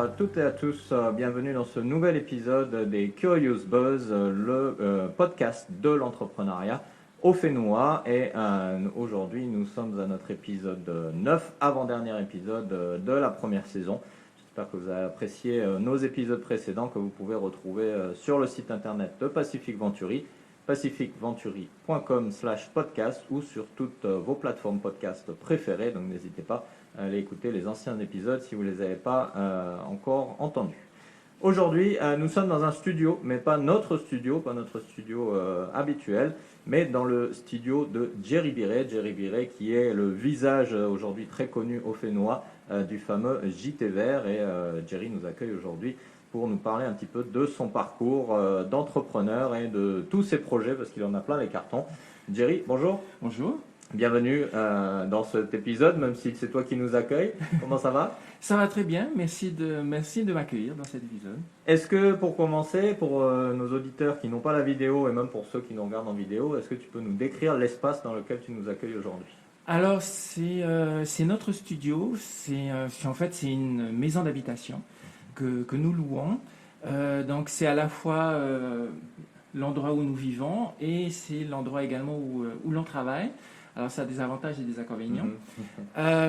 à toutes et à tous, bienvenue dans ce nouvel épisode des Curious Buzz, le podcast de l'entrepreneuriat au Fénois. Et aujourd'hui, nous sommes à notre épisode 9, avant-dernier épisode de la première saison. J'espère que vous avez apprécié nos épisodes précédents que vous pouvez retrouver sur le site internet de Pacific Venturi, pacificventuri.com/podcast ou sur toutes vos plateformes podcast préférées. Donc n'hésitez pas à aller écouter les anciens épisodes si vous ne les avez pas encore entendus. Aujourd'hui, nous sommes dans un studio, mais pas notre studio habituel, mais dans le studio de Jerry Biret qui est le visage aujourd'hui très connu au Fénois du fameux JT Vert. Et Jerry nous accueille aujourd'hui pour nous parler un petit peu de son parcours d'entrepreneur et de tous ses projets, parce qu'il en a plein les cartons. Jerry, bonjour. Bonjour. Bienvenue dans cet épisode, même si c'est toi qui nous accueilles. Comment ça va? Ça va très bien, merci de m'accueillir dans cet épisode. Est-ce que pour commencer, pour nos auditeurs qui n'ont pas la vidéo et même pour ceux qui nous regardent en vidéo, est-ce que tu peux nous décrire l'espace dans lequel tu nous accueilles aujourd'hui? Alors c'est notre studio, c'est une maison d'habitation que nous louons. Donc c'est à la fois l'endroit où nous vivons et c'est l'endroit également où l'on travaille. Alors ça a des avantages et des inconvénients.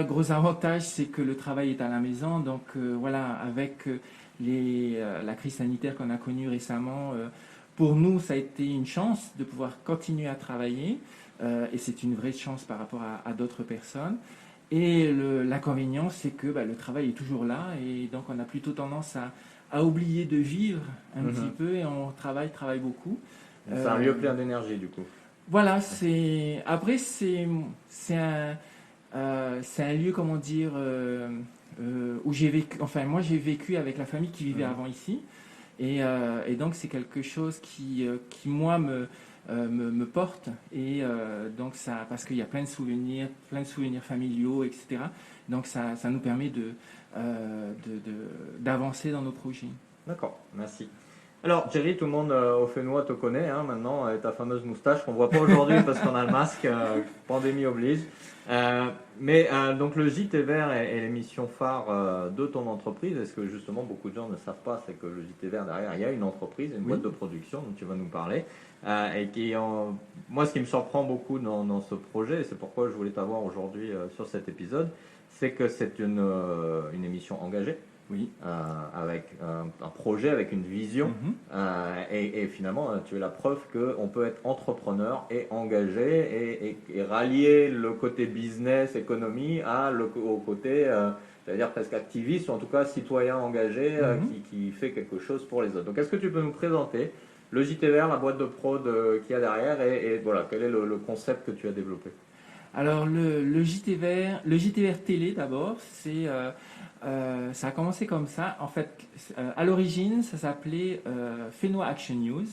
Gros avantage, c'est que le travail est à la maison. Donc voilà, avec la crise sanitaire qu'on a connue récemment, pour nous, ça a été une chance de pouvoir continuer à travailler. Et c'est une vraie chance par rapport à d'autres personnes. Et l'inconvénient, c'est que le travail est toujours là. Et donc on a plutôt tendance à oublier de vivre un petit peu. Et on travaille beaucoup. C'est un lieu plein d'énergie du coup. Voilà, c'est un lieu, comment dire, où j'ai vécu. Enfin, moi, j'ai vécu avec la famille qui vivait avant ici, et donc c'est quelque chose qui moi me porte. Et donc ça, parce qu'il y a plein de souvenirs familiaux, etc. Donc ça nous permet d'avancer dans nos projets. D'accord, merci. Alors, Jerry, tout le monde au Fénois te connaît maintenant, avec ta fameuse moustache qu'on ne voit pas aujourd'hui parce qu'on a le masque, pandémie oblige. Donc le JT Vert est l'émission phare de ton entreprise. Et ce que justement beaucoup de gens ne savent pas, c'est que le JT Vert, derrière, il y a une entreprise, une boîte de production dont tu vas nous parler. Moi, ce qui me surprend beaucoup dans ce projet, et c'est pourquoi je voulais t'avoir aujourd'hui sur cet épisode, c'est que c'est une émission engagée. Oui. Avec un projet, avec une vision. Et finalement, tu es la preuve qu'on peut être entrepreneur et engagé et rallier le côté business, économie au côté, c'est-à-dire presque activiste, ou en tout cas citoyen engagé qui fait quelque chose pour les autres. Donc, est-ce que tu peux nous présenter le JT Vert, la boîte de prod qu'il y a derrière et voilà, quel est le concept que tu as développé? Alors, le JT Vert télé d'abord, ça a commencé comme ça. En fait, à l'origine, ça s'appelait Fénois Action News.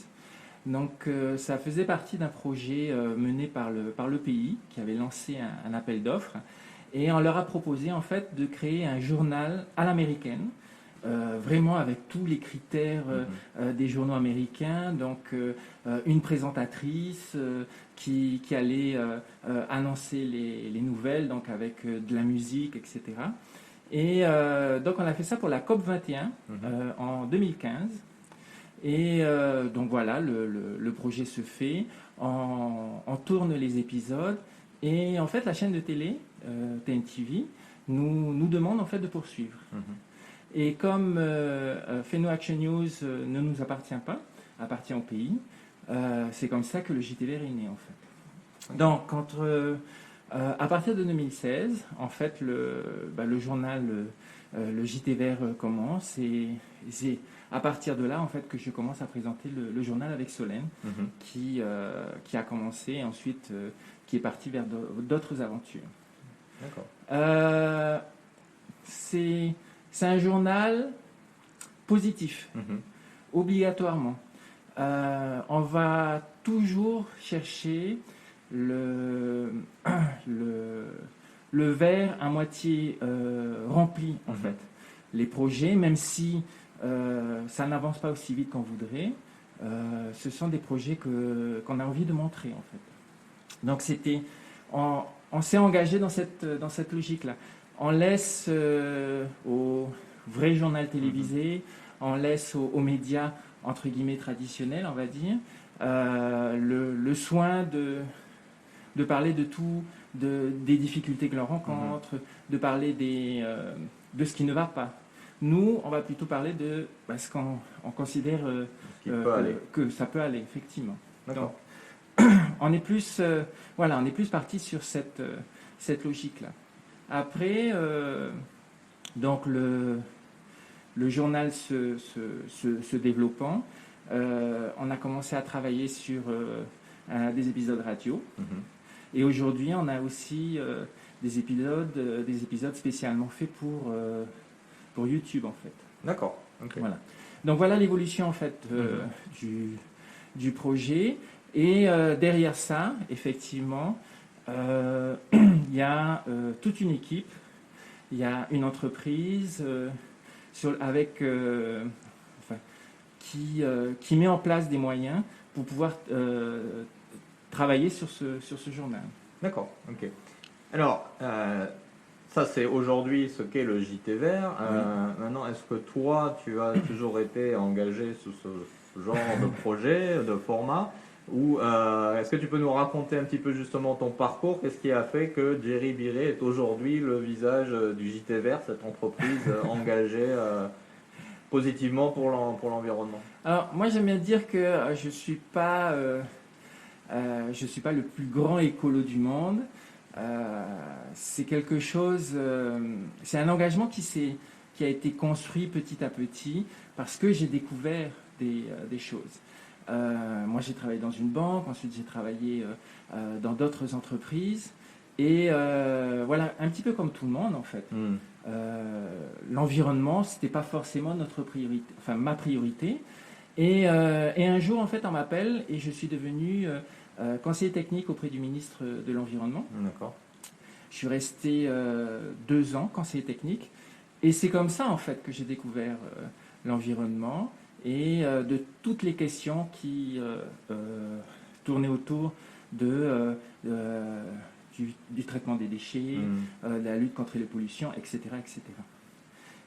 Donc, ça faisait partie d'un projet mené par le pays qui avait lancé un appel d'offres. Et on leur a proposé en fait de créer un journal à l'américaine, vraiment avec tous les critères des journaux américains. Donc, une présentatrice qui allait annoncer les nouvelles, donc avec de la musique, etc. Et donc on a fait ça pour la COP 21 en 2015. Et donc voilà, le projet se fait, on tourne les épisodes. Et en fait, la chaîne de télé, TNTV, nous demande en fait de poursuivre. Et comme Fénois Action News ne nous appartient pas, appartient au pays, c'est comme ça que le JT Vert est né en fait. Donc, à partir de 2016, en fait, le journal, le JT Vert commence et c'est à partir de là en fait que je commence à présenter le journal avec Solène, qui a commencé et ensuite qui est parti vers d'autres aventures. D'accord. C'est un journal positif, obligatoirement. On va toujours chercher le verre à moitié rempli en fait. Les projets, même si ça n'avance pas aussi vite qu'on voudrait, ce sont des projets qu'on a envie de montrer en fait. Donc on s'est engagé dans cette logique là. On laisse aux vrai journal télévisé, on laisse aux médias entre guillemets traditionnels, on va dire, le soin de parler de tout, des difficultés que l'on rencontre, de parler de ce qui ne va pas. Nous, on va plutôt parler de ce qu'on considère que ça peut aller, effectivement. D'accord. Donc, on est plus parti sur cette logique-là. Après, donc le journal se développant, on a commencé à travailler sur des épisodes radio. Et aujourd'hui, on a aussi des épisodes spécialement faits pour YouTube, en fait. D'accord. Okay. Voilà. Donc voilà l'évolution, en fait, du projet. Et derrière ça, effectivement, il y a toute une équipe, il y a une entreprise qui met en place des moyens pour pouvoir travailler sur ce journal. D'accord, ok. Alors, ça c'est aujourd'hui ce qu'est le JT Vert. Maintenant, est-ce que toi, tu as toujours été engagé sous ce genre de projet, de format, ou est-ce que tu peux nous raconter un petit peu justement ton parcours? Qu'est-ce qui a fait que Jerry Biré est aujourd'hui le visage du JT Vert, cette entreprise engagée positivement pour l'environnement? Alors, moi j'aime bien dire que je ne suis pas le plus grand écolo du monde. C'est quelque chose, c'est un engagement qui a été construit petit à petit parce que j'ai découvert des choses. Moi j'ai travaillé dans une banque, ensuite j'ai travaillé dans d'autres entreprises et voilà, un petit peu comme tout le monde en fait. L'environnement, c'était pas forcément ma priorité. Et un jour en fait on m'appelle et je suis devenu conseiller technique auprès du ministre de l'Environnement. D'accord. Je suis resté 2 ans conseiller technique et c'est comme ça en fait que j'ai découvert l'environnement et de toutes les questions qui tournaient autour du traitement des déchets, de la lutte contre les pollutions, etc. etc.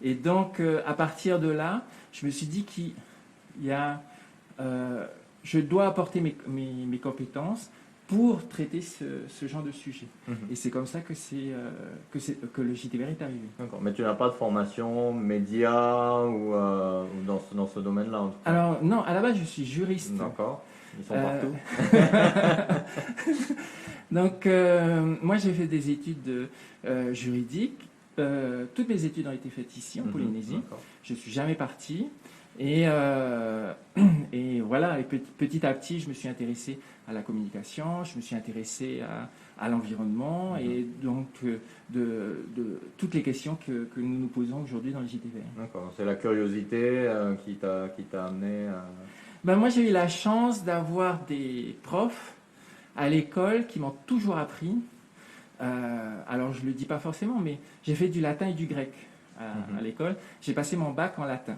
Et donc à partir de là, je me suis dit je dois apporter mes compétences pour traiter ce genre de sujet. Et c'est comme ça que le JTVR est arrivé. D'accord. Mais tu n'as pas de formation média ou dans ce domaine-là en tout cas. Alors non, à la base je suis juriste. D'accord. Ils sont partout. Donc moi j'ai fait des études juridiques. Toutes mes études ont été faites ici en Polynésie. Je ne suis jamais parti. Et voilà, et petit à petit, je me suis intéressé à la communication, je me suis intéressé à l'environnement et donc de toutes les questions que nous nous posons aujourd'hui dans le JTVR. D'accord, c'est la curiosité qui t'a amené à... Moi, j'ai eu la chance d'avoir des profs à l'école qui m'ont toujours appris. Alors, je ne le dis pas forcément, mais j'ai fait du latin et du grec à l'école. J'ai passé mon bac en latin.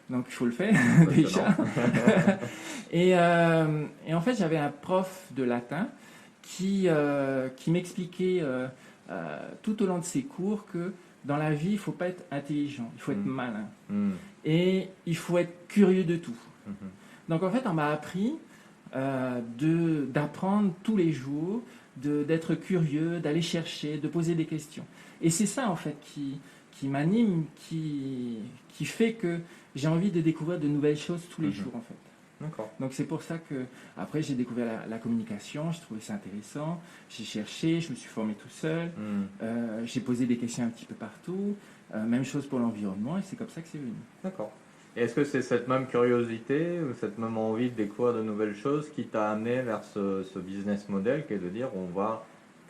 Donc il faut le faire déjà. Et en fait, j'avais un prof de latin qui m'expliquait tout au long de ses cours que dans la vie, il ne faut pas être intelligent, il faut être malin. Et il faut être curieux de tout. Donc en fait, on m'a appris d'apprendre tous les jours, d'être curieux, d'aller chercher, de poser des questions. Et c'est ça en fait qui m'anime, qui fait que j'ai envie de découvrir de nouvelles choses tous les jours en fait. D'accord. Donc c'est pour ça que après j'ai découvert la communication, j'ai trouvé ça intéressant, j'ai cherché, je me suis formé tout seul, j'ai posé des questions un petit peu partout, même chose pour l'environnement et c'est comme ça que c'est venu. D'accord. Et est-ce que c'est cette même curiosité ou cette même envie de découvrir de nouvelles choses qui t'a amené vers ce business model qui est de dire on va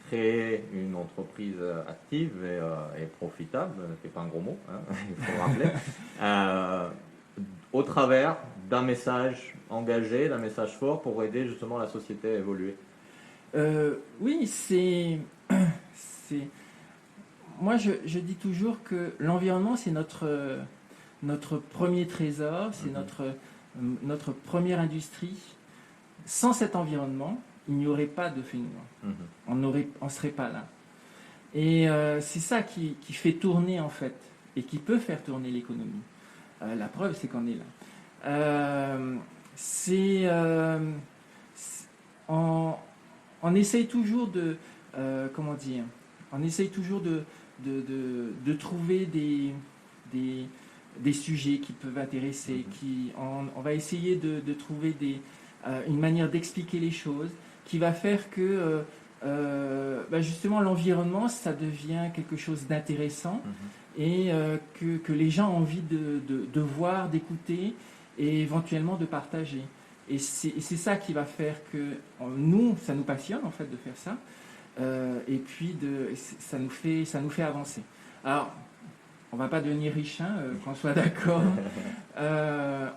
créer une entreprise active et profitable, c'est pas un gros mot, hein, il faut le rappeler, au travers d'un message engagé, d'un message fort pour aider justement la société à évoluer? Oui, moi je dis toujours que l'environnement c'est notre premier trésor, c'est notre première industrie. Sans cet environnement, il n'y aurait pas de Fénois. On ne serait pas là. Et c'est ça qui fait tourner en fait et qui peut faire tourner l'économie. La preuve, c'est qu'on est là. On essaye toujours comment dire, on essaye toujours de trouver des sujets qui peuvent intéresser, on va essayer de trouver une manière d'expliquer les choses qui va faire que justement l'environnement, ça devient quelque chose d'intéressant et que les gens ont envie de voir, d'écouter et éventuellement de partager. Et c'est ça qui va faire que nous, ça nous passionne en fait de faire ça. Et puis ça nous fait avancer. Alors, on va pas devenir riche, qu'on soit d'accord.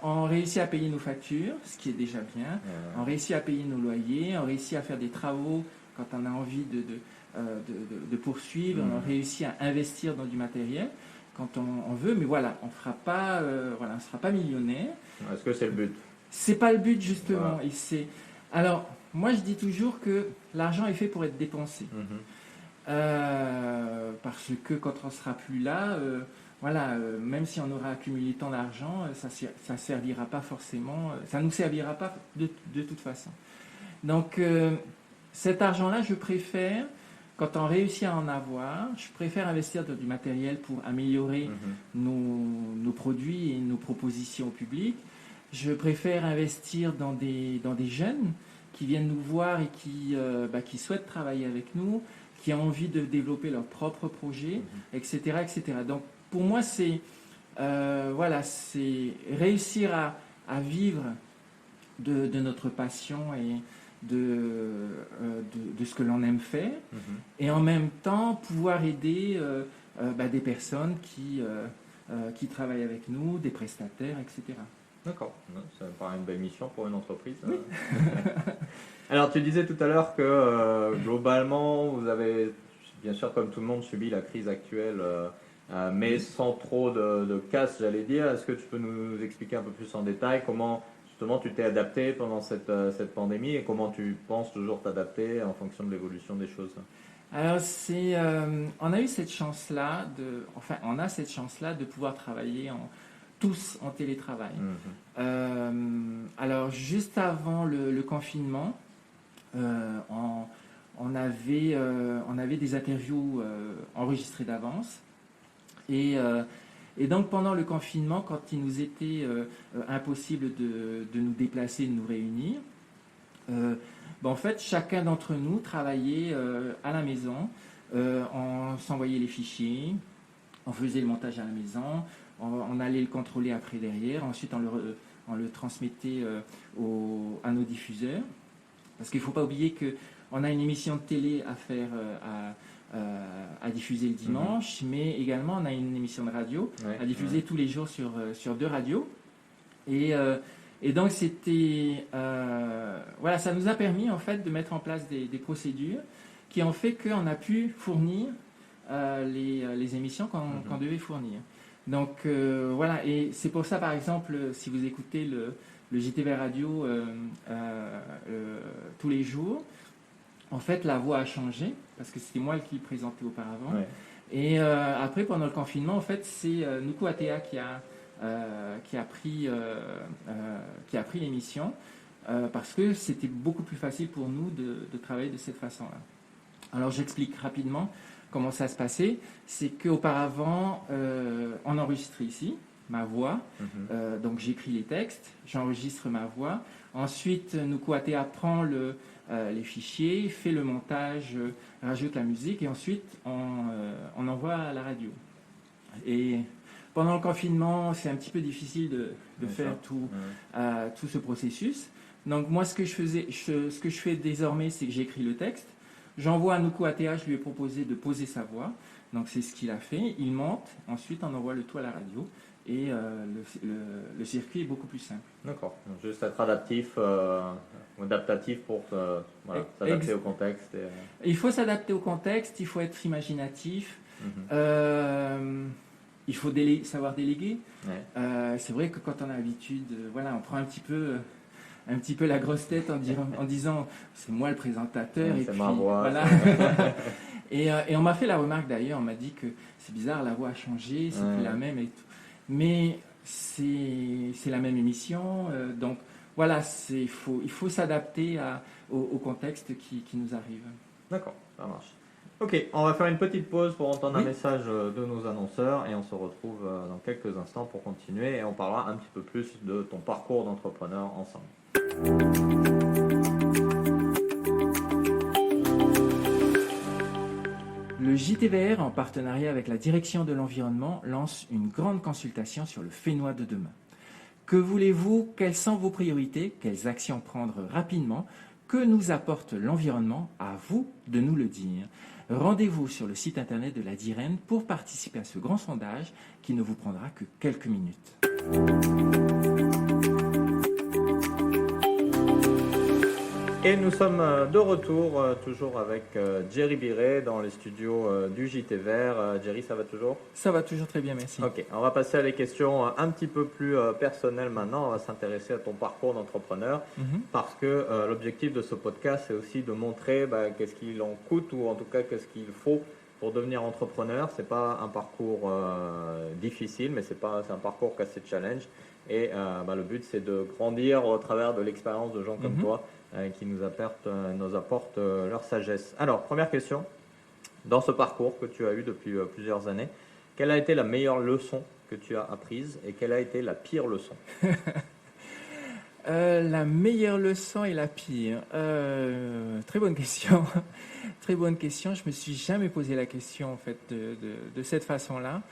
On réussit à payer nos factures, ce qui est déjà bien. On réussit à payer nos loyers, on réussit à faire des travaux quand on a envie de poursuivre. On réussit à investir dans du matériel quand on veut. Mais voilà, on sera pas millionnaire. Est-ce que c'est le but? C'est pas le but justement. Alors, moi je dis toujours que l'argent est fait pour être dépensé. Parce que quand on sera plus là, même si on aura accumulé tant d'argent, ça servira pas forcément, ça nous servira pas de toute façon. Donc cet argent-là, je préfère, quand on réussit à en avoir, je préfère investir dans du matériel pour améliorer nos produits et nos propositions au public. Je préfère investir dans des jeunes qui viennent nous voir et qui souhaitent travailler avec nous, qui ont envie de développer leurs propres projets, etc., etc. Donc pour moi, c'est réussir à vivre de notre passion et de ce que l'on aime faire, et en même temps pouvoir aider des personnes qui travaillent avec nous, des prestataires, etc. D'accord, ça me paraît une belle mission pour une entreprise. Oui. Alors tu disais tout à l'heure que globalement vous avez, bien sûr comme tout le monde, subi la crise actuelle, mais sans trop de casse, j'allais dire. Est-ce que tu peux nous expliquer un peu plus en détail comment justement tu t'es adapté pendant cette pandémie et comment tu penses toujours t'adapter en fonction de l'évolution des choses? Alors on a eu cette chance-là on a cette chance-là de pouvoir travailler tous en télétravail. Alors juste avant le confinement, on avait des interviews enregistrées d'avance et donc pendant le confinement, quand il nous était impossible de nous déplacer, de nous réunir, en fait chacun d'entre nous travaillait à la maison, on s'envoyait les fichiers, on faisait le montage à la maison, on allait le contrôler après derrière, ensuite on le transmettait à nos diffuseurs. Parce qu'il ne faut pas oublier qu'on a une émission de télé à faire, à diffuser le dimanche, mais également on a une émission de radio à diffuser tous les jours sur 2 radios. Et donc c'était... ça nous a permis en fait de mettre en place des procédures qui ont fait qu'on a pu fournir les émissions qu'on devait fournir. Donc et c'est pour ça par exemple, si vous écoutez le JTV Radio tous les jours, en fait la voix a changé, parce que c'était moi qui le présentais auparavant. Et après pendant le confinement, en fait c'est Nuku Atea qui a pris l'émission, parce que c'était beaucoup plus facile pour nous de travailler de cette façon-là. Alors j'explique rapidement comment ça se passait. C'est qu'auparavant, on enregistrait ici ma voix, donc j'écris les textes, j'enregistre ma voix. Ensuite, Nuku Atea prend les fichiers, fait le montage, rajoute la musique, et ensuite on envoie à la radio. Et pendant le confinement, c'est un petit peu difficile de faire tout ce processus. Donc moi, ce que je fais désormais, c'est que j'écris le texte. J'envoie à Nuku Atea, je lui ai proposé de poser sa voix. Donc c'est ce qu'il a fait. Il monte, ensuite on envoie le tout à la radio. Et le circuit est beaucoup plus simple. D'accord. Juste être adaptatif pour s'adapter au contexte. Il faut s'adapter au contexte, il faut être imaginatif. Il faut savoir déléguer. C'est vrai que quand on a l'habitude, on prend un petit peu la grosse tête en disant c'est moi le présentateur, et c'est puis ma voix, voilà. Et on m'a fait la remarque d'ailleurs, on m'a dit que c'est bizarre, la voix a changé, c'est plus la même et tout. Mais c'est la même émission, donc voilà, il faut s'adapter au contexte qui nous arrive. D'accord, ça marche. Ok, on va faire une petite pause pour entendre un Oui. message de nos annonceurs et on se retrouve dans quelques instants pour continuer et on parlera un petit peu plus de ton parcours d'entrepreneur ensemble. Le JTVR, en partenariat avec la Direction de l'Environnement, lance une grande consultation sur le Fénois de demain. Que voulez-vous? Quelles sont vos priorités? Quelles actions prendre rapidement? Que nous apporte l'environnement? À vous de nous le dire. Rendez-vous sur le site internet de la DIREN pour participer à ce grand sondage qui ne vous prendra que quelques minutes. Et nous sommes de retour, toujours avec Jerry Biret dans les studios du JT Vert. Jerry, ça va toujours? Ça va toujours très bien, merci. Ok, on va passer à des questions un petit peu plus personnelles maintenant. On va s'intéresser à ton parcours d'entrepreneur parce que l'objectif de ce podcast, c'est aussi de montrer qu'est-ce qu'il en coûte ou en tout cas qu'est-ce qu'il faut pour devenir entrepreneur. C'est pas un parcours difficile, mais c'est un parcours qui a ses challenges. Et le but, c'est de grandir au travers de l'expérience de gens comme toi qui nous apportent leur sagesse. Alors, première question. Dans ce parcours que tu as eu depuis plusieurs années, quelle a été la meilleure leçon que tu as apprise et quelle a été la pire leçon? La meilleure leçon et la pire. Très bonne question. Très bonne question. Je me suis jamais posé la question en fait de cette façon-là.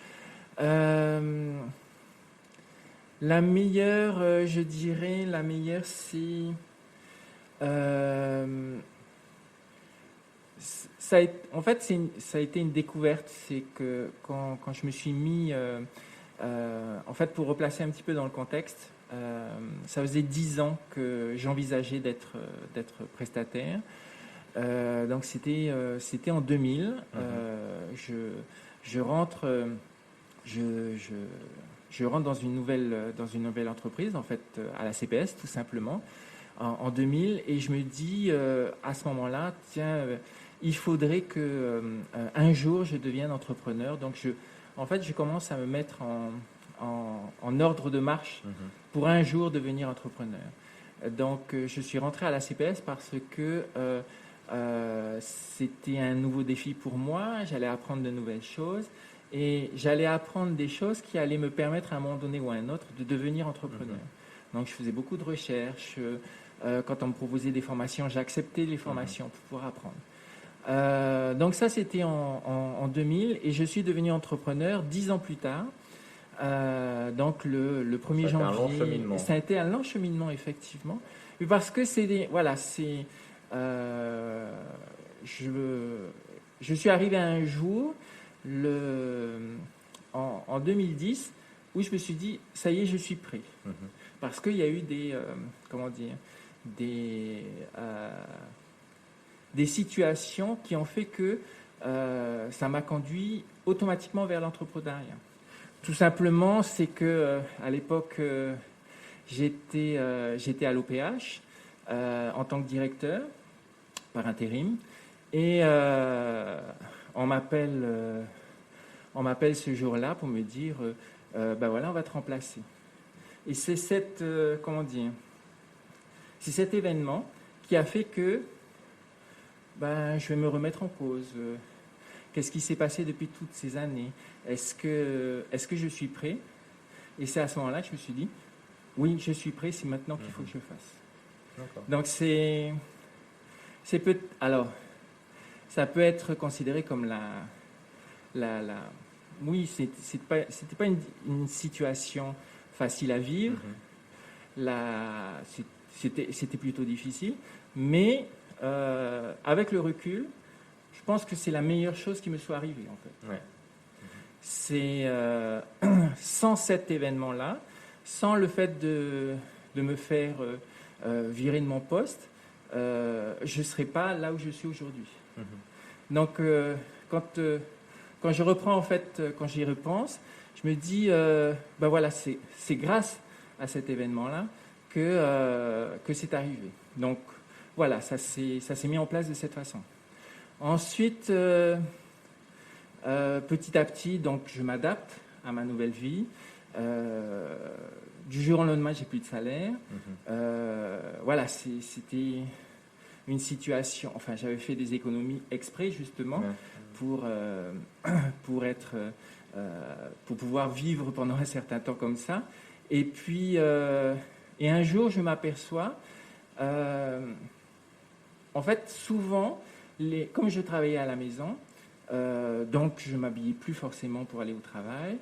La meilleure, je dirais, la meilleure, c'est ça a été une découverte. C'est que quand je me suis mis, en fait, pour replacer un petit peu dans le contexte, ça faisait 10 ans que j'envisageais d'être prestataire. Donc c'était en 2000. Je rentre dans une nouvelle entreprise, en fait, à la CPS, tout simplement, en 2000, et je me dis à ce moment-là, tiens, il faudrait que un jour je devienne entrepreneur. Donc je commence à me mettre en ordre de marche pour un jour devenir entrepreneur. Donc je suis rentré à la CPS parce que c'était un nouveau défi pour moi, j'allais apprendre de nouvelles choses. Et j'allais apprendre des choses qui allaient me permettre à un moment donné ou à un autre de devenir entrepreneur. Donc je faisais beaucoup de recherches. Quand on me proposait des formations, j'acceptais les formations pour pouvoir apprendre. Donc ça, c'était en 2000 et je suis devenu entrepreneur 10 ans plus tard. Donc le 1er janvier. Ça a été un long cheminement, effectivement. Parce que je suis arrivé à un jour en 2010 où je me suis dit ça y est, je suis prêt, parce qu'il y a eu des situations qui ont fait que ça m'a conduit automatiquement vers l'entrepreneuriat. Tout simplement, c'est que à l'époque j'étais à l'OPH en tant que directeur par intérim et on m'appelle ce jour-là pour me dire voilà, on va te remplacer. Et c'est c'est cet événement qui a fait que je vais me remettre en cause. Qu'est-ce qui s'est passé depuis toutes ces années? Est-ce que je suis prêt? Et c'est à ce moment-là que je me suis dit oui, je suis prêt, c'est maintenant qu'il faut que je fasse. D'accord. Donc alors ça peut être considéré comme oui, c'était pas une situation facile à vivre. C'était plutôt difficile, mais avec le recul, je pense que c'est la meilleure chose qui me soit arrivée en fait. Ouais. C'est sans cet événement-là, sans le fait de me faire virer de mon poste, je ne serais pas là où je suis aujourd'hui. Donc quand je reprends, en fait, quand j'y repense, je me dis, voilà, c'est grâce à cet événement-là que c'est arrivé. Donc voilà, ça s'est mis en place de cette façon. Ensuite, petit à petit, donc, je m'adapte à ma nouvelle vie. Du jour au lendemain, j'ai plus de salaire. Voilà, c'était une situation. Enfin, j'avais fait des économies exprès justement pour pour pouvoir vivre pendant un certain temps comme ça. Et puis, et un jour, je m'aperçois, en fait, souvent, comme je travaillais à la maison, donc je m'habillais plus forcément pour aller au travail.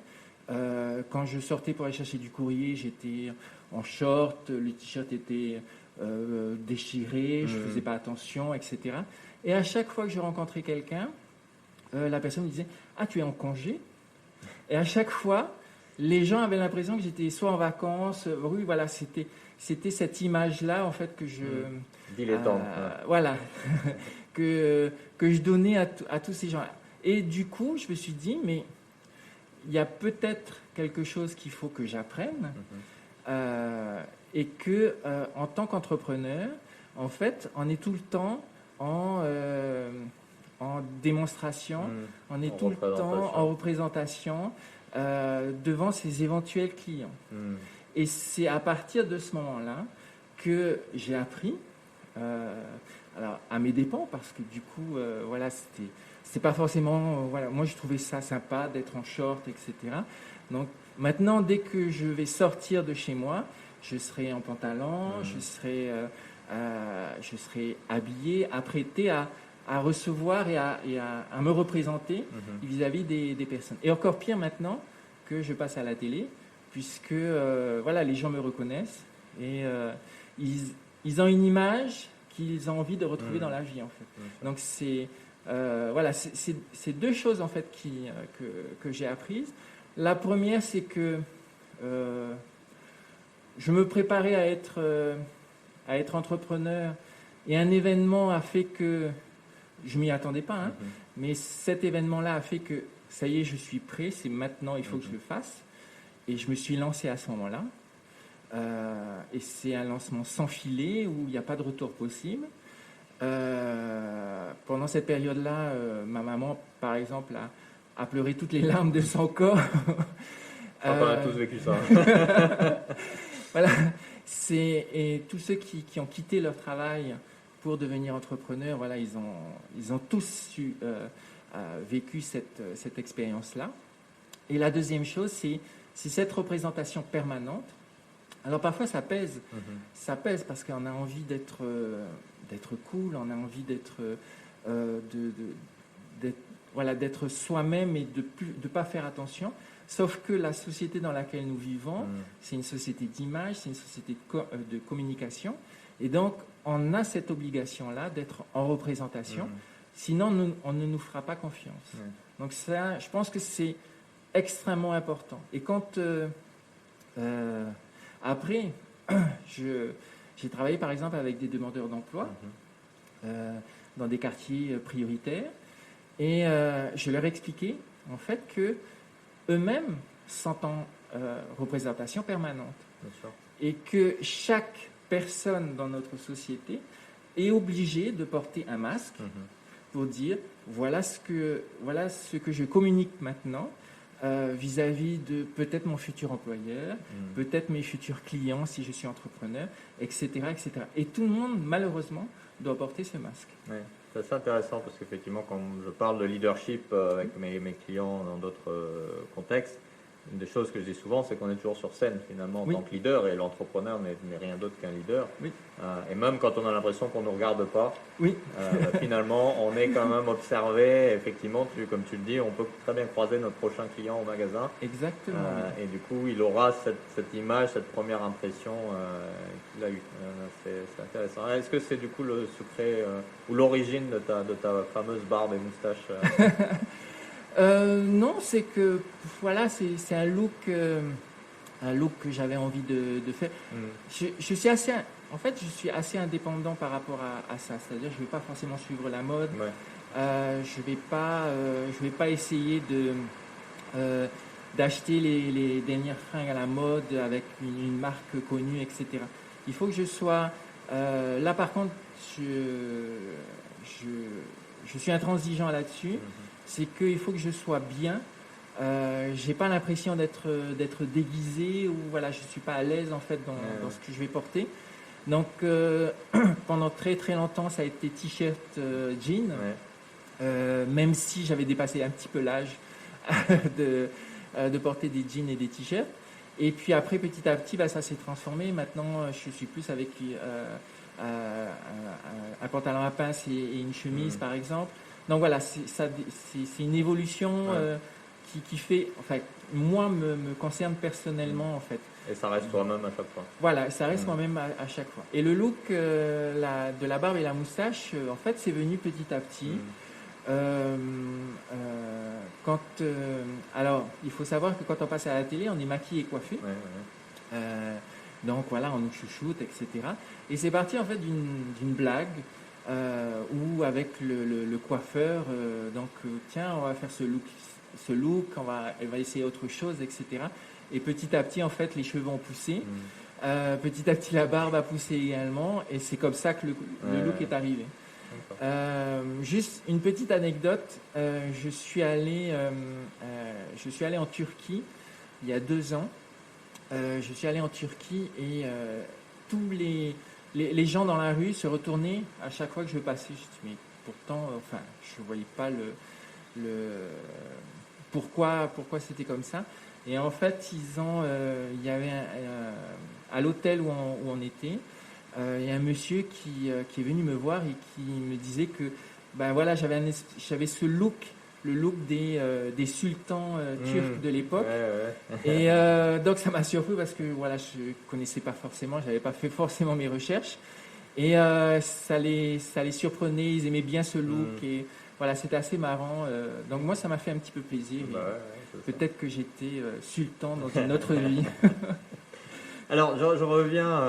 Quand je sortais pour aller chercher du courrier, j'étais en short, le t-shirt était déchiré, je faisais pas attention, etc. Et à chaque fois que je rencontrais quelqu'un, la personne me disait « Ah, tu es en congé ?» Et à chaque fois, les gens avaient l'impression que j'étais soit en vacances, oui, voilà, c'était cette image-là, en fait, que je... Dilettante. Voilà, que je donnais à tous ces gens-là. Et du coup, je me suis dit, mais il y a peut-être quelque chose qu'il faut que j'apprenne, et que, en tant qu'entrepreneur, en fait, on est tout le temps en démonstration, on est tout le temps en représentation devant ses éventuels clients. Et c'est à partir de ce moment-là que j'ai appris, alors à mes dépens, parce que du coup, voilà, c'est pas forcément, voilà, moi je trouvais ça sympa d'être en short, etc. Donc maintenant, dès que je vais sortir de chez moi, je serai en pantalon, je serai habillé, apprêté à recevoir et à me représenter vis-à-vis des personnes. Et encore pire maintenant que je passe à la télé, puisque voilà, les gens me reconnaissent et ils ont une image qu'ils ont envie de retrouver dans la vie, en fait. Donc voilà, c'est deux choses en fait que j'ai apprises. La première, c'est que je me préparais à être entrepreneur, et un événement a fait que je m'y attendais pas, hein, mais cet événement-là a fait que ça y est, je suis prêt, c'est maintenant, il faut que je le fasse. Et je me suis lancé à ce moment-là. Et c'est un lancement sans filet où il n'y a pas de retour possible. Pendant cette période-là, ma maman, par exemple, a pleuré toutes les larmes de son corps. On a tous vécu ça. Voilà. Et tous ceux qui ont quitté leur travail pour devenir entrepreneurs, voilà, ils ont tous vécu cette expérience-là. Et la deuxième chose, c'est cette représentation permanente. Alors parfois ça pèse, parce qu'on a envie d'être cool, on a envie d'être soi-même et de pas faire attention. Sauf que la société dans laquelle nous vivons, c'est une société d'image, c'est une société de communication, et donc on a cette obligation-là d'être en représentation. Sinon on ne nous fera pas confiance. Donc ça, je pense que c'est extrêmement important. Et quand après, j'ai travaillé par exemple avec des demandeurs d'emploi dans des quartiers prioritaires, et je leur expliquais en fait que eux-mêmes sont en représentation permanente, et que chaque personne dans notre société est obligée de porter un masque pour dire voilà ce que je communique maintenant vis-à-vis de peut-être mon futur employeur, peut-être mes futurs clients si je suis entrepreneur, etc., etc. Et tout le monde, malheureusement, doit porter ce masque. Ouais. C'est assez intéressant parce qu'effectivement, quand je parle de leadership avec mes clients dans d'autres contextes, une des choses que je dis souvent, c'est qu'on est toujours sur scène finalement en tant que leader, et l'entrepreneur n'est rien d'autre qu'un leader. Et même quand on a l'impression qu'on ne nous regarde pas, finalement, on est quand même observé. Effectivement, comme tu le dis, on peut très bien croiser notre prochain client au magasin. Exactement. Et du coup, il aura cette image, cette première impression qu'il a eue. C'est intéressant. Est-ce que c'est du coup le secret ou l'origine de ta fameuse barbe et moustache Non, c'est que voilà, c'est un look que j'avais envie de faire. Je suis assez, en fait, je suis assez indépendant par rapport à ça. C'est-à-dire, je ne vais pas forcément suivre la mode. Je vais pas essayer d'acheter les dernières fringues à la mode avec une marque connue, etc. Il faut que je sois là. Par contre, je suis intransigeant là-dessus, c'est qu'il faut que je sois bien. J'ai pas l'impression d'être déguisé ou voilà, je suis pas à l'aise en fait dans ce que je vais porter. Donc pendant très très longtemps, ça a été t-shirt, jean, même si j'avais dépassé un petit peu l'âge de porter des jeans et des t-shirts. Et puis après, petit à petit, ça s'est transformé. Maintenant, je suis plus avec un pantalon à pince et une chemise, par exemple. Donc voilà, c'est une évolution qui fait, enfin, moi, me concerne personnellement, en fait. Et ça reste toi-même à chaque fois. Voilà, ça reste moi-même à chaque fois. Et le look de la barbe et la moustache, en fait, c'est venu petit à petit. Alors, il faut savoir que quand on passe à la télé, on est maquillé et coiffé. Donc voilà, on nous chouchoute, etc. Et c'est parti en fait d'une blague où avec le coiffeur, tiens, on va faire ce look, elle va essayer autre chose, etc. Et petit à petit, en fait, les cheveux ont poussé. Petit à petit, la barbe a poussé également. Et c'est comme ça que le look est arrivé. Juste une petite anecdote. Je suis allé en Turquie il y a 2 ans. Je suis allé en Turquie et tous les gens dans la rue se retournaient à chaque fois que je passais. Je dis, mais pourtant, enfin, je voyais pas pourquoi c'était comme ça. Et en fait, il y avait à l'hôtel où on était, il y a un monsieur qui est venu me voir et qui me disait que ben voilà, j'avais ce look, le look des sultans turcs de l'époque. Et donc ça m'a surpris parce que voilà, je connaissais pas forcément, j'avais pas fait forcément mes recherches. Et ça les surprenait, ils aimaient bien ce look. Et voilà, c'était assez marrant. Donc moi, ça m'a fait un petit peu plaisir. Peut-être que j'étais sultan dans une autre vie. Alors, je reviens,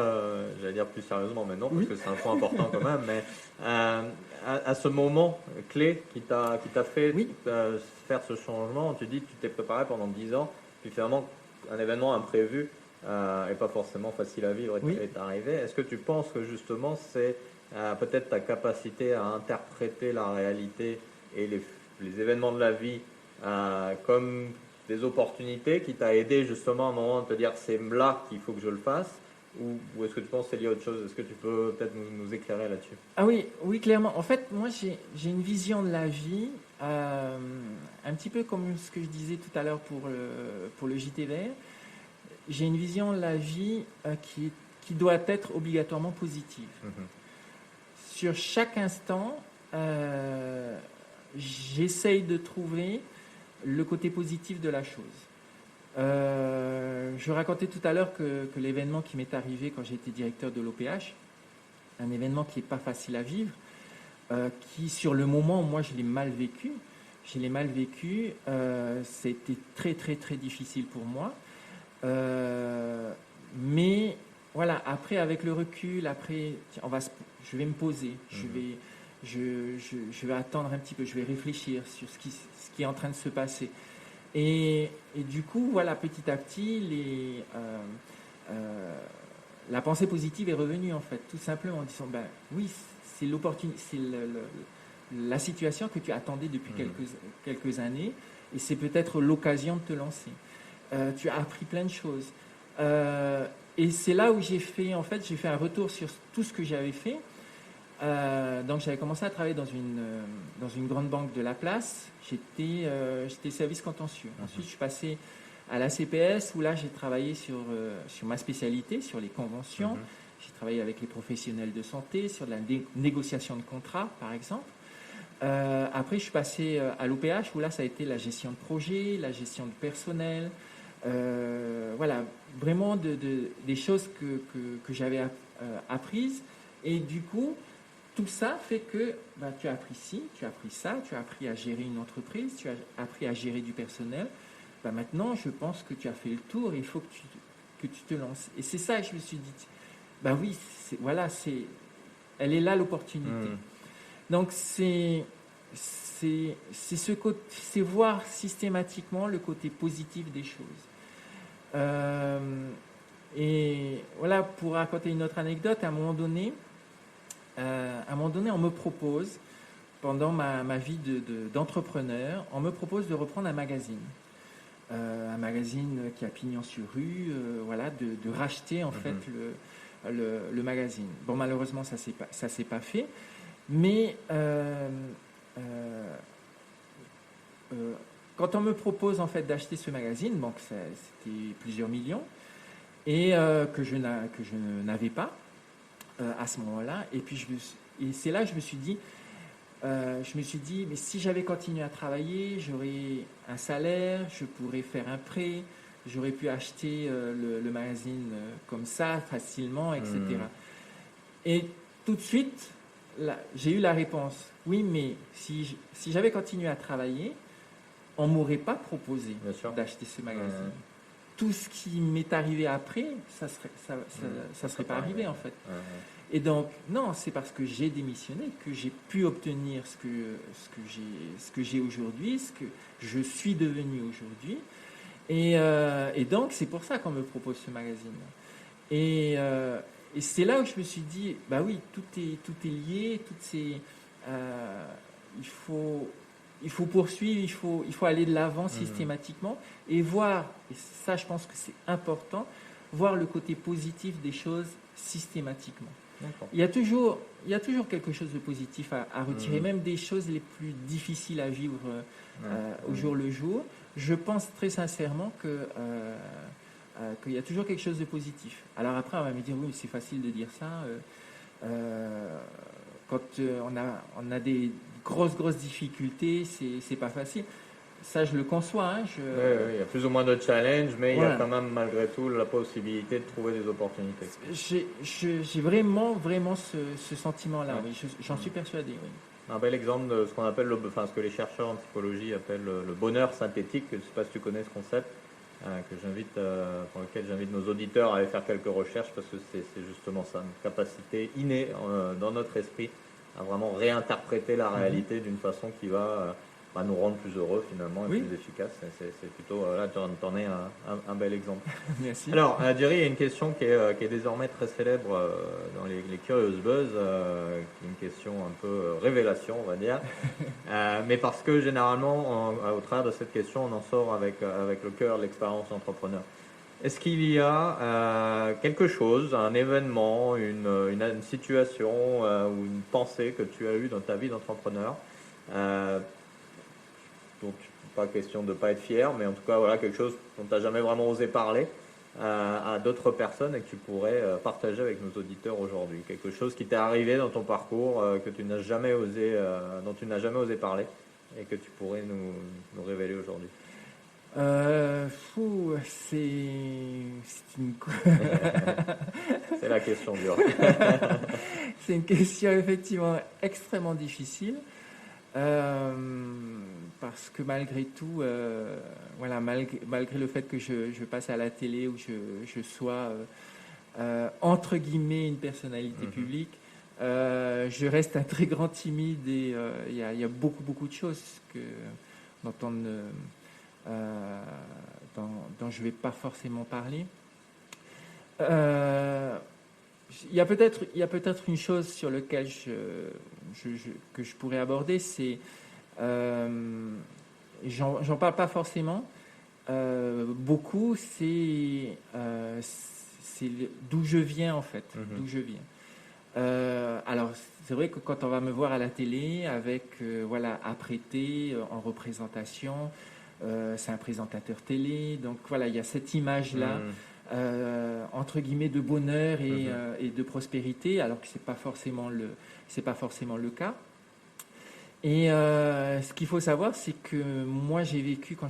j'allais dire plus sérieusement maintenant, parce que c'est un point important quand même, mais à ce moment clé qui t'a fait faire ce changement. Tu dis que tu t'es préparé pendant 10 ans, puis finalement, un événement imprévu et pas forcément facile à vivre est arrivé. Est-ce que tu penses que justement, c'est peut-être ta capacité à interpréter la réalité et les événements de la vie comme des opportunités qui t'a aidé justement à un moment de te dire c'est là qu'il faut que je le fasse, ou est-ce que tu penses que c'est lié à autre chose? Est-ce que tu peux peut-être nous éclairer là-dessus? Ah oui, clairement. En fait, moi j'ai une vision de la vie un petit peu comme ce que je disais tout à l'heure pour le JT Vert. J'ai une vision de la vie qui doit être obligatoirement positive. Sur chaque instant, j'essaye de trouver le côté positif de la chose. Je racontais tout à l'heure que l'événement qui m'est arrivé quand j'étais directeur de l'OPH, un événement qui n'est pas facile à vivre, qui sur le moment, moi je l'ai mal vécu. C'était très très très difficile pour moi. Mais voilà, après avec le recul, je vais me poser, je vais attendre un petit peu, je vais réfléchir sur ce qui est en train de se passer. Et du coup, voilà, petit à petit, la pensée positive est revenue, en fait, tout simplement en disant, ben oui, c'est l'opportunité, c'est la situation que tu attendais depuis quelques années, et c'est peut-être l'occasion de te lancer. Tu as appris plein de choses. Et c'est là où j'ai fait un retour sur tout ce que j'avais fait. Donc j'avais commencé à travailler dans une grande banque de la place. J'étais service contentieux. Ensuite, je suis passé à la CPS où là, j'ai travaillé sur ma spécialité, sur les conventions. J'ai travaillé avec les professionnels de santé, sur de la négociation de contrats, par exemple. Après, je suis passé à l'OPH où là, ça a été la gestion de projet, la gestion de personnel. Voilà, vraiment des choses que j'avais apprises. Et du coup, tout ça fait que tu as appris ci, tu as appris ça, tu as appris à gérer une entreprise, tu as appris à gérer du personnel. Maintenant, je pense que tu as fait le tour et il faut que tu te lances. Et c'est ça que je me suis dit. Oui, elle est là l'opportunité. Donc c'est voir systématiquement le côté positif des choses. Et voilà, pour raconter une autre anecdote, à un moment donné, on me propose pendant ma vie d'entrepreneur, on me propose de reprendre un magazine. Un magazine qui a pignon sur rue, voilà, de racheter en fait le magazine. Bon, malheureusement, ça s'est pas fait, mais quand on me propose en fait d'acheter ce magazine, donc c'était plusieurs millions, et que je n'avais pas à ce moment-là, et puis et c'est là que je me suis dit, mais si j'avais continué à travailler, j'aurais un salaire, je pourrais faire un prêt, j'aurais pu acheter le magazine comme ça facilement, etc. Et tout de suite, là, j'ai eu la réponse. Oui, mais si j'avais continué à travailler, on ne m'aurait pas proposé d'acheter ce magazine. Tout ce qui m'est arrivé après, ça serait pas arrivé en fait. Et donc, non, c'est parce que j'ai démissionné que j'ai pu obtenir ce que j'ai aujourd'hui, ce que je suis devenu aujourd'hui. Et donc, c'est pour ça qu'on me propose ce magazine. Et c'est là où je me suis dit, bah oui, tout est lié, il faut poursuivre, il faut aller de l'avant systématiquement et voir, et ça je pense que c'est important, voir le côté positif des choses systématiquement. Il y a toujours quelque chose de positif à retirer, même des choses les plus difficiles à vivre au jour le jour. Je pense très sincèrement qu'il y a toujours quelque chose de positif. Alors après, on va me dire, oui, c'est facile de dire ça. Quand on a des grosses difficultés, c'est pas facile. Ça, je le conçois. Hein, oui, il y a plus ou moins de challenges, mais il y a quand même malgré tout la possibilité de trouver des opportunités. J'ai vraiment ce sentiment-là. Oui, j'en suis persuadé. Oui. Un bel exemple de ce qu'on appelle, ce que les chercheurs en psychologie appellent le bonheur synthétique. Je ne sais pas si tu connais ce concept, pour lequel j'invite nos auditeurs à aller faire quelques recherches, parce que c'est justement ça, une capacité innée dans notre esprit à vraiment réinterpréter la réalité d'une façon qui va nous rendre plus heureux finalement et plus efficaces. C'est plutôt, là tu en es un bel exemple. Merci. Alors Jerry, il y a une question qui est désormais très célèbre dans les Curious Buzz, qui est une question un peu révélation on va dire, mais parce que généralement au travers de cette question on en sort avec le cœur de l'expérience entrepreneur. Est-ce qu'il y a quelque chose, un événement, une situation ou une pensée que tu as eue dans ta vie d'entrepreneur, donc pas question de ne pas être fier, mais en tout cas voilà, quelque chose dont tu n'as jamais vraiment osé parler à d'autres personnes et que tu pourrais partager avec nos auditeurs aujourd'hui, quelque chose qui t'est arrivé dans ton parcours que tu n'as jamais osé, dont tu n'as jamais osé parler et que tu pourrais nous révéler aujourd'hui. C'est une... C'est la question dure. C'est une question effectivement extrêmement difficile. Parce que malgré tout, voilà, malgré le fait que je passe à la télé ou je sois entre guillemets une personnalité publique, je reste un très grand timide et il y a beaucoup de choses dont je ne vais pas forcément parler. Il y a peut-être une chose sur laquelle que je pourrais aborder, c'est j'en parle pas forcément beaucoup, c'est d'où je viens en fait, d'où je viens. Alors c'est vrai que quand on va me voir à la télé avec voilà, apprêté en représentation, c'est un présentateur télé, donc voilà, il y a cette image là. Entre guillemets de bonheur et de prospérité, alors que c'est pas forcément le cas. Et ce qu'il faut savoir, c'est que moi j'ai vécu quand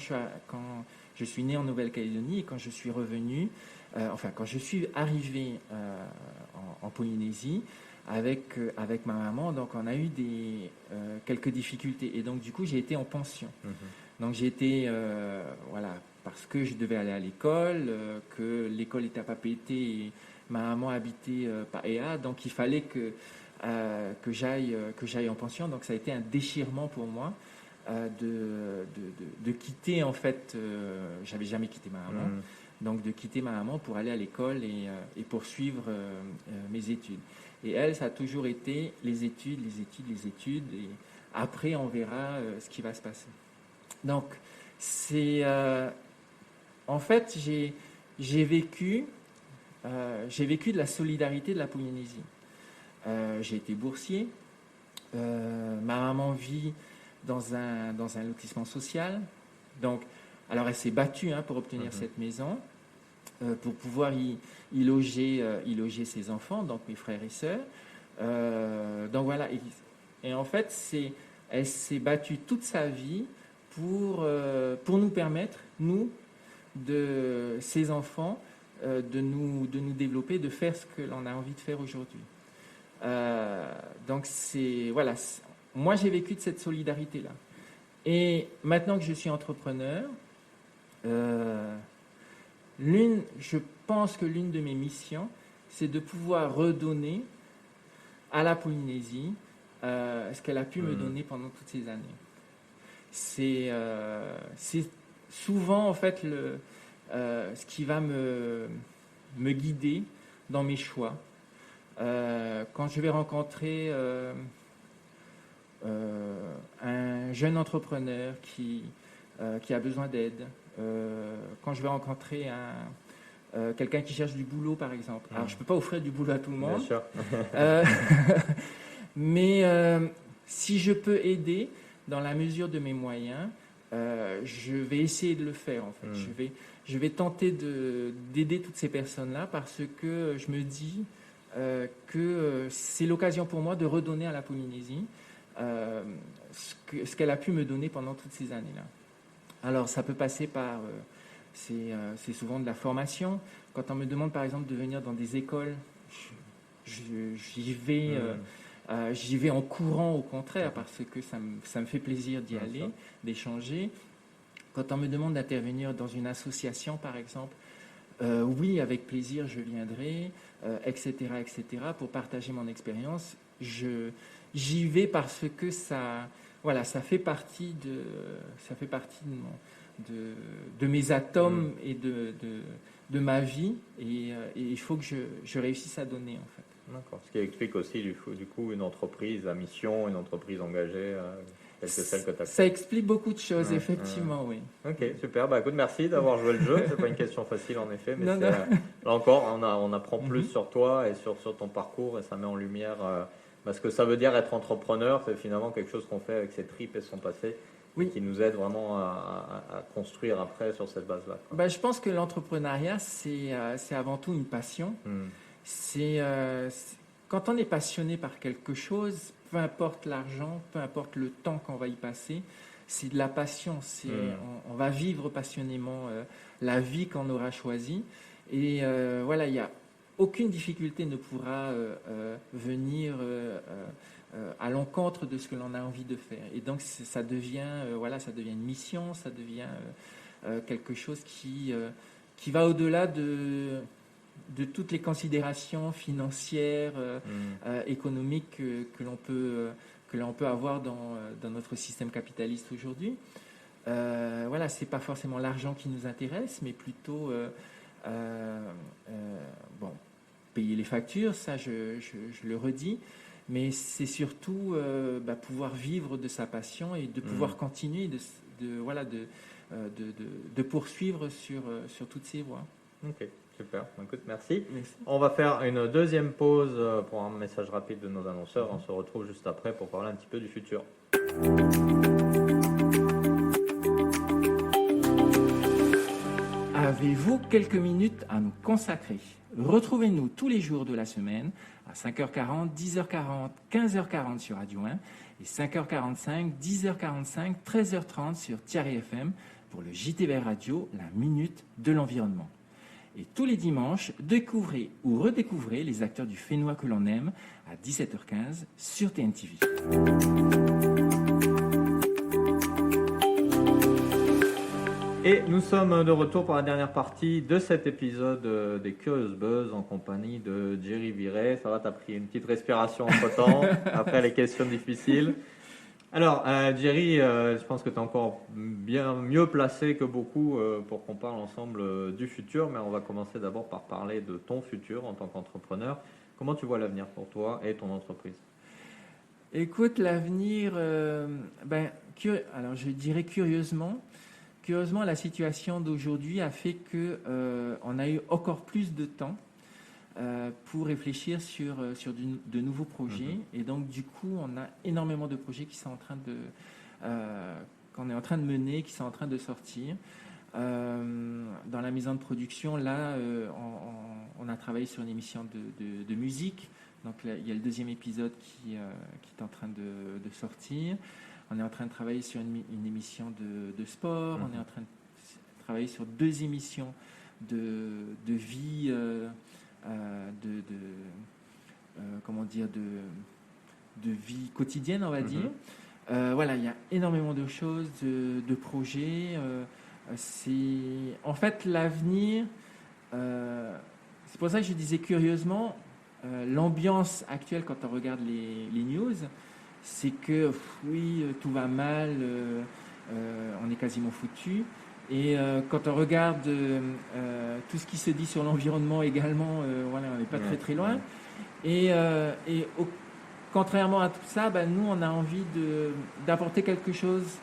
je suis né en Nouvelle-Calédonie et quand je suis revenu, quand je suis arrivé en Polynésie avec ma maman, donc on a eu quelques difficultés et donc du coup j'ai été en pension. Donc j'ai été voilà, parce que je devais aller à l'école, que l'école était à Papeete et ma maman habitait Paea, donc il fallait que j'aille en pension. Donc ça a été un déchirement pour moi de quitter en fait. J'avais jamais quitté ma maman, donc de quitter ma maman pour aller à l'école et poursuivre mes études. Et elle, ça a toujours été les études. Et après, on verra ce qui va se passer. Donc, en fait, j'ai vécu de la solidarité de la Polynésie. J'ai été boursier. Ma maman vit dans un lotissement social. Donc, alors elle s'est battue pour obtenir cette maison, pour pouvoir y loger ses enfants, donc mes frères et sœurs. Donc voilà. Et en fait, elle s'est battue toute sa vie pour nous permettre, nous, ses enfants, de nous développer, de faire ce que l'on a envie de faire aujourd'hui. Donc voilà, moi j'ai vécu de cette solidarité-là. Et maintenant que je suis entrepreneur, je pense que l'une de mes missions, c'est de pouvoir redonner à la Polynésie ce qu'elle a pu me donner pendant toutes ces années. C'est souvent en fait ce qui va me guider dans mes choix. Quand je vais rencontrer un jeune entrepreneur qui a besoin d'aide, quand je vais rencontrer quelqu'un qui cherche du boulot, par exemple. Alors, je ne peux pas offrir du boulot à tout le monde. Bien sûr. Mais si je peux aider dans la mesure de mes moyens, je vais essayer de le faire, en fait. Je vais tenter d'aider toutes ces personnes-là parce que je me dis que c'est l'occasion pour moi de redonner à la Polynésie ce qu'elle a pu me donner pendant toutes ces années-là. Alors, ça peut passer par... c'est souvent de la formation. Quand on me demande, par exemple, de venir dans des écoles, j'y vais en courant, au contraire, parce que ça me fait plaisir d'y aller, d'échanger. Quand on me demande d'intervenir dans une association, par exemple, oui, avec plaisir, je viendrai, etc., pour partager mon expérience. J'y vais parce que ça fait partie de mes atomes et de ma vie, et il faut que je réussisse à donner, en fait. D'accord. Ce qui explique aussi du coup une entreprise à mission, une entreprise engagée, telle que celle que tu as Ça explique beaucoup de choses, effectivement, oui. Ok, super. Bah, écoute, merci d'avoir joué le jeu. C'est pas une question facile en effet, mais Non. là encore, on apprend plus sur toi et sur ton parcours, et ça met en lumière ce que ça veut dire être entrepreneur. C'est finalement quelque chose qu'on fait avec ses tripes et son passé. Oui. Qui nous aide vraiment à construire après sur cette base-là. Je pense que l'entrepreneuriat, c'est avant tout une passion. Quand on est passionné par quelque chose, peu importe l'argent, peu importe le temps qu'on va y passer, c'est de la passion. On va vivre passionnément la vie qu'on aura choisie. Et voilà, il n'y a aucune difficulté ne pourra venir à l'encontre de ce que l'on a envie de faire. Et donc ça devient une mission, ça devient quelque chose qui va au-delà de toutes les considérations financières, économiques que l'on peut avoir dans notre système capitaliste aujourd'hui. C'est pas forcément l'argent qui nous intéresse, mais plutôt payer les factures, ça je le redis, mais c'est surtout pouvoir vivre de sa passion et de pouvoir continuer de poursuivre sur toutes ces voies. Ok, super. Écoute, merci. Merci. On va faire une deuxième pause pour un message rapide de nos annonceurs. On se retrouve juste après pour parler un petit peu du futur. Avez-vous quelques minutes à nous consacrer? Retrouvez-nous tous les jours de la semaine à 5h40, 10h40, 15h40 sur Radio 1 et 5h45, 10h45, 13h30 sur Thierry FM pour le JTV Radio, la minute de l'environnement. Et tous les dimanches, découvrez ou redécouvrez les acteurs du Fénois que l'on aime à 17h15 sur TNTV. Et nous sommes de retour pour la dernière partie de cet épisode des Curious Buzz en compagnie de Jerry Viret. Ça va, t'as pris une petite respiration entre-temps, après les questions difficiles. Alors, Jerry, je pense que tu es encore bien mieux placé que beaucoup pour qu'on parle ensemble du futur, mais on va commencer d'abord par parler de ton futur en tant qu'entrepreneur. Comment tu vois l'avenir pour toi et ton entreprise? Écoute, l'avenir, alors je dirais curieusement, la situation d'aujourd'hui a fait que on a eu encore plus de temps pour réfléchir sur de nouveaux projets. Et donc, du coup, on a énormément de projets qui sont en train qu'on est en train de mener, qui sont en train de sortir. Dans la maison de production, là, on a travaillé sur une émission de musique. Donc, là, il y a le deuxième épisode qui est en train de sortir. On est en train de travailler sur une émission de sport. On est en train de travailler sur 2 émissions de vie, comment dire, de vie quotidienne, on va dire. Voilà, il y a énormément de choses, de projets. En fait, l'avenir, c'est pour ça que je disais curieusement, l'ambiance actuelle quand on regarde les news, c'est que oui, tout va mal, on est quasiment foutu. Et quand on regarde tout ce qui se dit sur l'environnement également, voilà, on n'est pas très très loin. Et contrairement à tout ça, nous on a envie d'apporter quelque chose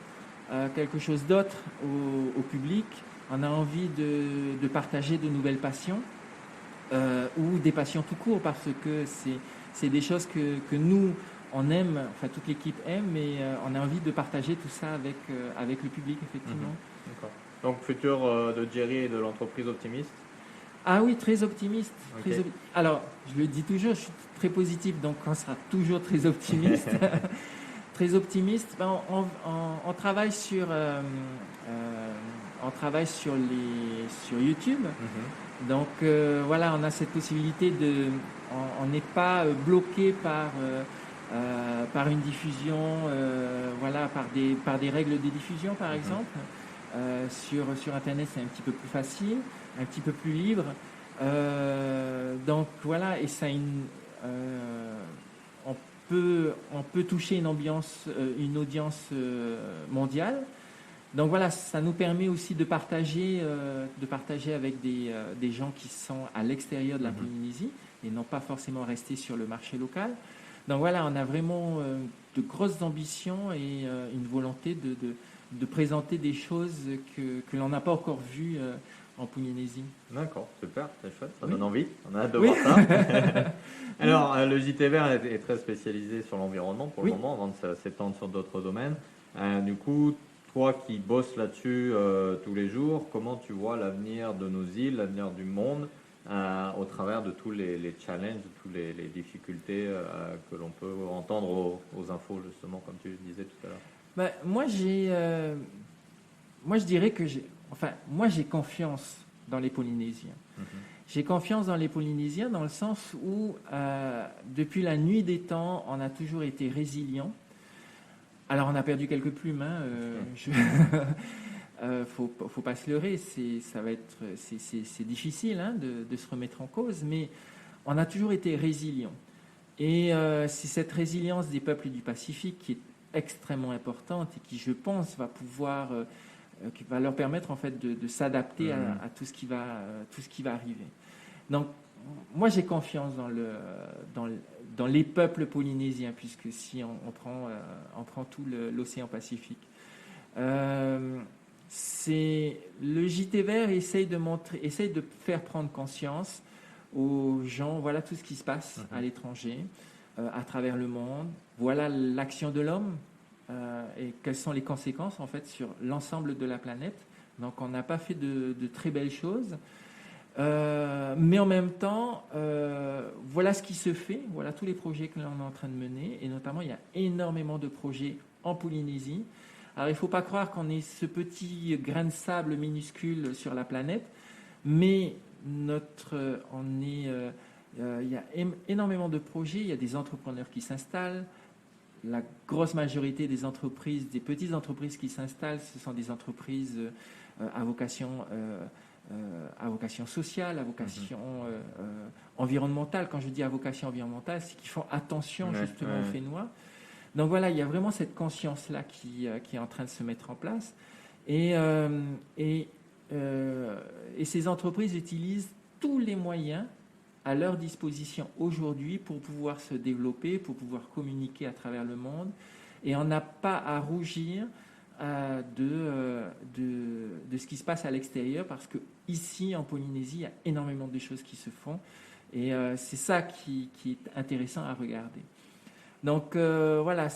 d'autre au public. On a envie de partager de nouvelles passions ou des passions tout court, parce que c'est des choses que nous on aime, enfin toute l'équipe aime, mais on a envie de partager tout ça avec le public, effectivement. D'accord. Donc futur de Jerry et de l'entreprise optimiste. Ah oui, très optimiste. Okay. Alors, je le dis toujours, je suis très positif, donc on sera toujours très optimiste. Très optimiste. On travaille sur sur YouTube. Donc voilà, on a cette possibilité on n'est pas bloqué par une diffusion, voilà, par des règles de diffusion, par exemple. Sur Internet, c'est un petit peu plus facile, un petit peu plus libre. Donc voilà, et ça on peut toucher une audience mondiale. Donc voilà, ça nous permet aussi de partager avec des gens qui sont à l'extérieur de la Polynésie et non pas forcément rester sur le marché local. Donc voilà, on a vraiment de grosses ambitions et une volonté de présenter des choses que l'on n'a pas encore vues en Polynésie. D'accord, super, c'est chouette, ça donne envie, on a hâte de voir ça. Alors, le JT Vert est très spécialisé sur l'environnement pour le moment, avant de s'étendre sur d'autres domaines. Du coup, toi qui bosses là-dessus tous les jours, comment tu vois l'avenir de nos îles, l'avenir du monde, au travers de tous les challenges, toutes les difficultés que l'on peut entendre aux infos, justement, comme tu le disais tout à l'heure? Moi, je dirais que j'ai confiance dans les Polynésiens. J'ai confiance dans les Polynésiens dans le sens où, depuis la nuit des temps, on a toujours été résilients. Alors, on a perdu quelques plumes, faut pas se leurrer, c'est difficile de se remettre en cause, mais on a toujours été résilients. Et c'est cette résilience des peuples du Pacifique qui est extrêmement importante et qui, je pense, qui va leur permettre en fait de s'adapter à tout ce qui va arriver. Donc, moi, j'ai confiance dans les peuples polynésiens, puisque si on prend tout l'océan Pacifique. Le JT Vert essaye de faire prendre conscience aux gens, voilà tout ce qui se passe à l'étranger, à travers le monde, voilà l'action de l'homme et quelles sont les conséquences en fait sur l'ensemble de la planète. Donc on n'a pas fait de très belles choses, mais en même temps, voilà ce qui se fait, voilà tous les projets que l'on est en train de mener, et notamment il y a énormément de projets en Polynésie. Alors il ne faut pas croire qu'on est ce petit grain de sable minuscule sur la planète, mais il y a énormément de projets, il y a des entrepreneurs qui s'installent. La grosse majorité des petites entreprises qui s'installent, ce sont des entreprises à vocation sociale, à vocation environnementale. Quand je dis à vocation environnementale, c'est qu'ils font attention justement aux Fénois. Donc voilà, il y a vraiment cette conscience-là qui est en train de se mettre en place. Et ces entreprises utilisent tous les moyens à leur disposition aujourd'hui pour pouvoir se développer, pour pouvoir communiquer à travers le monde. Et on n'a pas à rougir de ce qui se passe à l'extérieur, parce qu'ici, en Polynésie, il y a énormément de choses qui se font. Et c'est ça qui est intéressant à regarder. Donc voilà,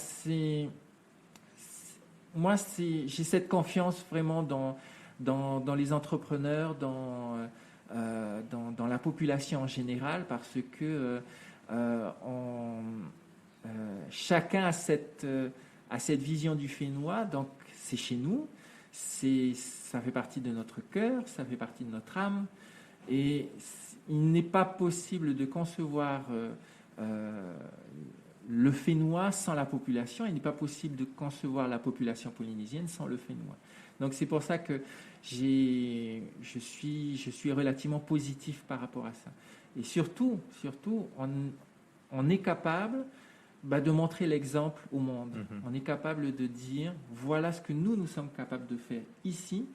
moi, j'ai cette confiance vraiment dans les entrepreneurs, dans la population en général, parce que chacun a cette vision du Fénois. Donc c'est chez nous, ça fait partie de notre cœur, ça fait partie de notre âme, et il n'est pas possible de concevoir le Fénois sans la population. Il n'est pas possible de concevoir la population polynésienne sans le Fénois. Donc c'est pour ça que je suis relativement positif par rapport à ça. Et surtout, on est capable de montrer l'exemple au monde. On est capable de dire, voilà ce que nous sommes capables de faire ici.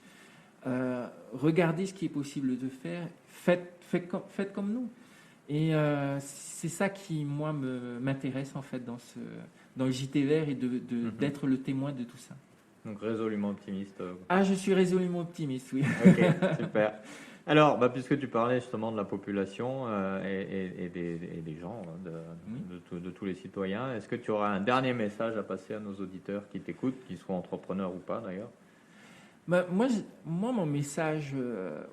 Regardez ce qui est possible de faire. Faites comme nous. Et c'est ça qui, moi, m'intéresse en fait dans le JT Vert, et d'être le témoin de tout ça. Donc résolument optimiste. Je suis résolument optimiste, oui. Ok, super. Alors, puisque tu parlais justement de la population et des gens, de tous les citoyens, est-ce que tu auras un dernier message à passer à nos auditeurs qui t'écoutent, qu'ils soient entrepreneurs ou pas d'ailleurs? Moi, mon message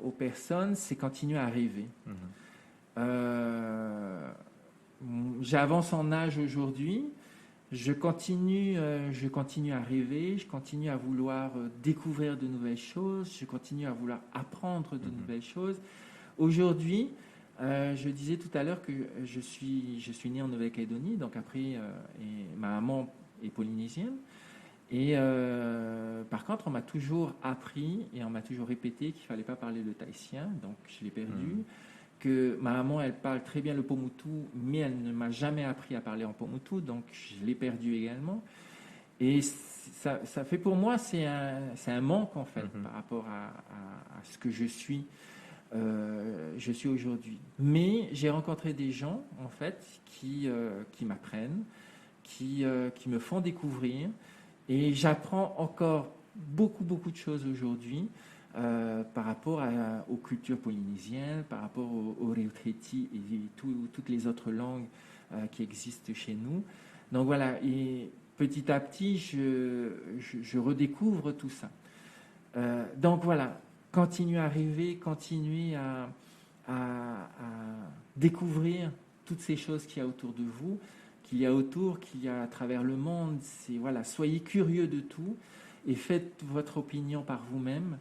aux personnes, c'est continuer à rêver. J'avance en âge aujourd'hui, je continue à rêver, je continue à vouloir découvrir de nouvelles choses, je continue à vouloir apprendre de nouvelles choses. Aujourd'hui, je disais tout à l'heure que je suis né en Nouvelle-Calédonie, donc après, et ma maman est polynésienne. Et par contre, on m'a toujours appris et on m'a toujours répété qu'il ne fallait pas parler le tahitien, donc je l'ai perdu. Que ma maman, elle parle très bien le Pomotu, mais elle ne m'a jamais appris à parler en Pomotu, donc je l'ai perdu également. Et ça fait pour moi, c'est un manque en fait par rapport à ce que je suis aujourd'hui. Mais j'ai rencontré des gens en fait qui m'apprennent, qui me font découvrir, et j'apprends encore beaucoup de choses aujourd'hui. Par rapport aux cultures polynésiennes, par rapport au Reotreti et toutes les autres langues qui existent chez nous. Donc voilà, et petit à petit, je redécouvre tout ça. Donc voilà, continuez à rêver, continuez à découvrir toutes ces choses qu'il y a autour de vous, qu'il y a à travers le monde. Soyez curieux de tout. Et faites votre opinion par vous-même,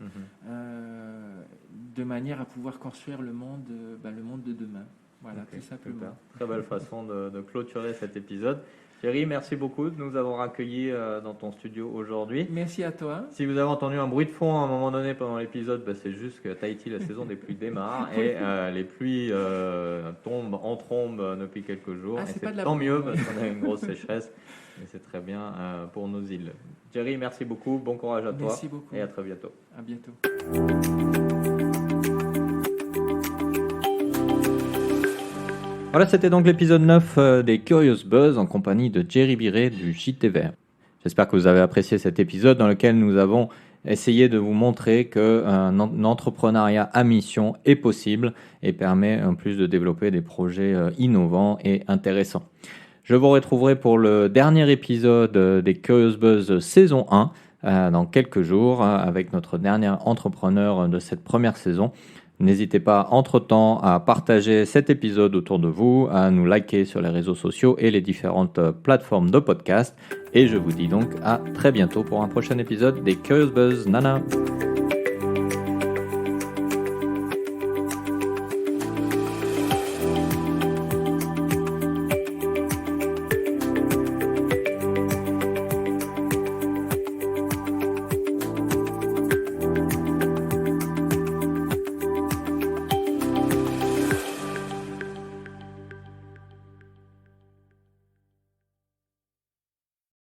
de manière à pouvoir construire le monde de demain. Voilà, tout simplement. Super. Très belle façon de clôturer cet épisode. Thierry, merci beaucoup de nous avoir accueillis dans ton studio aujourd'hui. Merci à toi. Si vous avez entendu un bruit de fond à un moment donné pendant l'épisode, c'est juste que Tahiti, la saison des pluies démarre et les pluies tombent en trombe depuis quelques jours. Et c'est tant mieux parce qu'on a une grosse sécheresse. Et c'est très bien pour nos îles. Thierry, merci beaucoup. Bon courage à toi. Merci beaucoup. Et à très bientôt. À bientôt. Voilà, c'était donc l'épisode 9 des Curious Buzz en compagnie de Jerry Biré du JT Vert. J'espère que vous avez apprécié cet épisode dans lequel nous avons essayé de vous montrer qu'un entrepreneuriat à mission est possible et permet en plus de développer des projets innovants et intéressants. Je vous retrouverai pour le dernier épisode des Curious Buzz saison 1 dans quelques jours avec notre dernier entrepreneur de cette première saison. N'hésitez pas entre-temps à partager cet épisode autour de vous, à nous liker sur les réseaux sociaux et les différentes plateformes de podcast. Et je vous dis donc à très bientôt pour un prochain épisode des Curious Buzz. Nana!